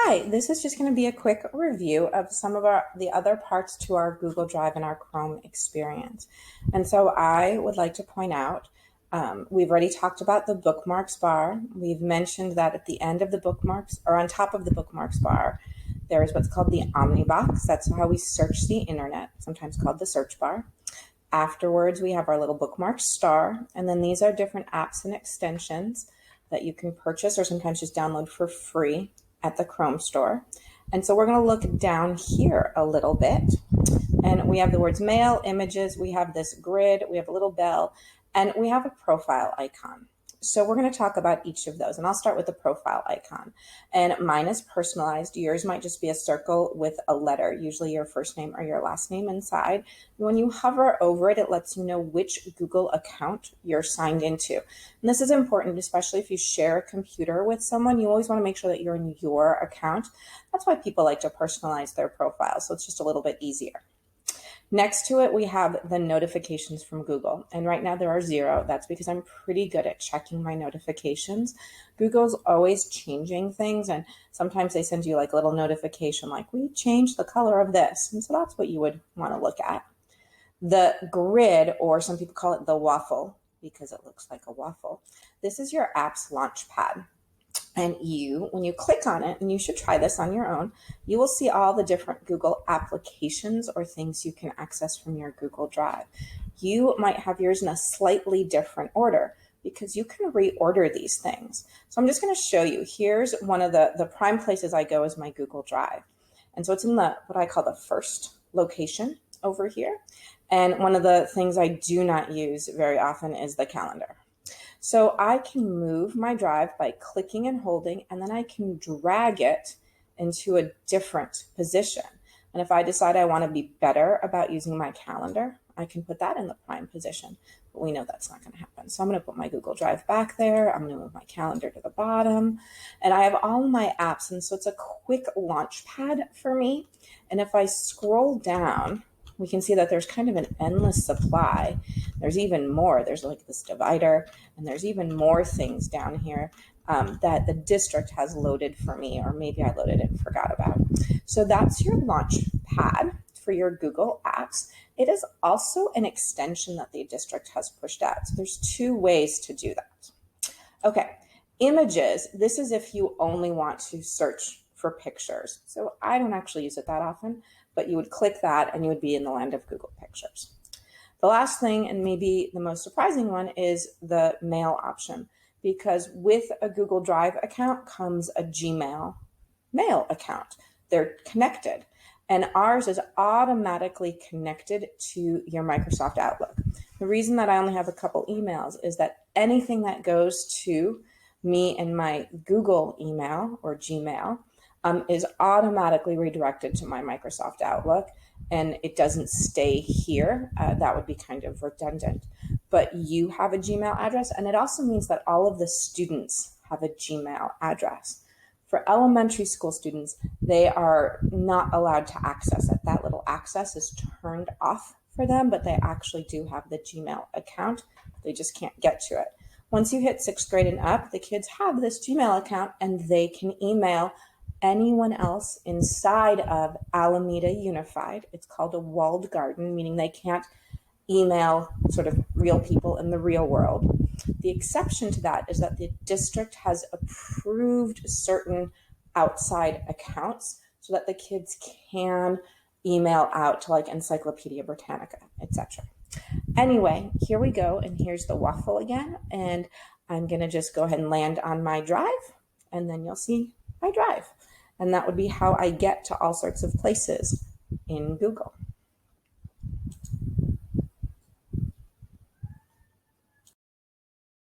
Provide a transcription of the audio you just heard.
Hi, this is just going to be a quick review of some of the other parts to our Google Drive and our Chrome experience. And so I would like to point out, we've already talked about the bookmarks bar. We've mentioned that at the end of the bookmarks, or on top of the bookmarks bar, there is what's called the Omnibox. That's how we search the internet, sometimes called the search bar. Afterwards, we have our little bookmark star, and then these are different apps and extensions that you can purchase or sometimes just download for free at the Chrome store. And so we're going to look down here a little bit, and we have the words mail, images, we have this grid, we have a little bell, and we have a profile icon. So we're going to talk about each of those, and I'll start with the profile icon. And mine is personalized. Yours might just be a circle with a letter, usually your first name or your last name inside. When you hover over it, it lets you know which Google account you're signed into. And this is important, especially if you share a computer with someone. You always want to make sure that you're in your account. That's why people like to personalize their profile, so it's just a little bit easier. Next to it, we have the notifications from Google. And right now there are 0. That's because I'm pretty good at checking my notifications. Google's always changing things, and sometimes they send you like a little notification like, we changed the color of this. And so that's what you would want to look at. The grid, or some people call it the waffle because it looks like a waffle. This is your app's launch pad. And when you click on it, and you should try this on your own, you will see all the different Google applications or things you can access from your Google Drive. You might have yours in a slightly different order because you can reorder these things. So I'm just going to show you. Here's one of the prime places I go is my Google Drive. And so it's in what I call the first location over here. And one of the things I do not use very often is the calendar. So I can move my drive by clicking and holding, and then I can drag it into a different position. And if I decide I want to be better about using my calendar, I can put that in the prime position. But we know that's not going to happen. So I'm going to put my Google Drive back there. I'm going to move my calendar to the bottom. And I have all of my apps, and so it's a quick launch pad for me. And if I scroll down, we can see that there's kind of an endless supply. There's even more. There's like this divider, and there's even more things down here that the district has loaded for me, or maybe I loaded it and forgot about. So that's your launch pad for your Google apps. It is also an extension that the district has pushed out. So there's 2 ways to do that. Okay, images. This is if you only want to search for pictures. So I don't actually use it that often, but you would click that and you would be in the land of Google Pictures. The last thing, and maybe the most surprising one, is the mail option, because with a Google Drive account comes a Gmail mail account. They're connected, and ours is automatically connected to your Microsoft Outlook. The reason that I only have a couple emails is that anything that goes to me and my Google email or Gmail is automatically redirected to my Microsoft Outlook, and it doesn't stay here. That would be kind of redundant. But you have a Gmail address, and it also means that all of the students have a Gmail address. For elementary school students, they are not allowed to access it. That little access is turned off for them, but they actually do have the Gmail account. They just can't get to it. Once you hit 6th grade and up, the kids have this Gmail account, and they can email anyone else inside of Alameda Unified. It's called a walled garden, meaning they can't email sort of real people in the real world. The exception to that is that the district has approved certain outside accounts so that the kids can email out to like Encyclopedia Britannica, etc. Anyway, here we go, and here's the waffle again, and I'm going to just go ahead and land on my drive, and then you'll see my drive. And that would be how I get to all sorts of places in Google.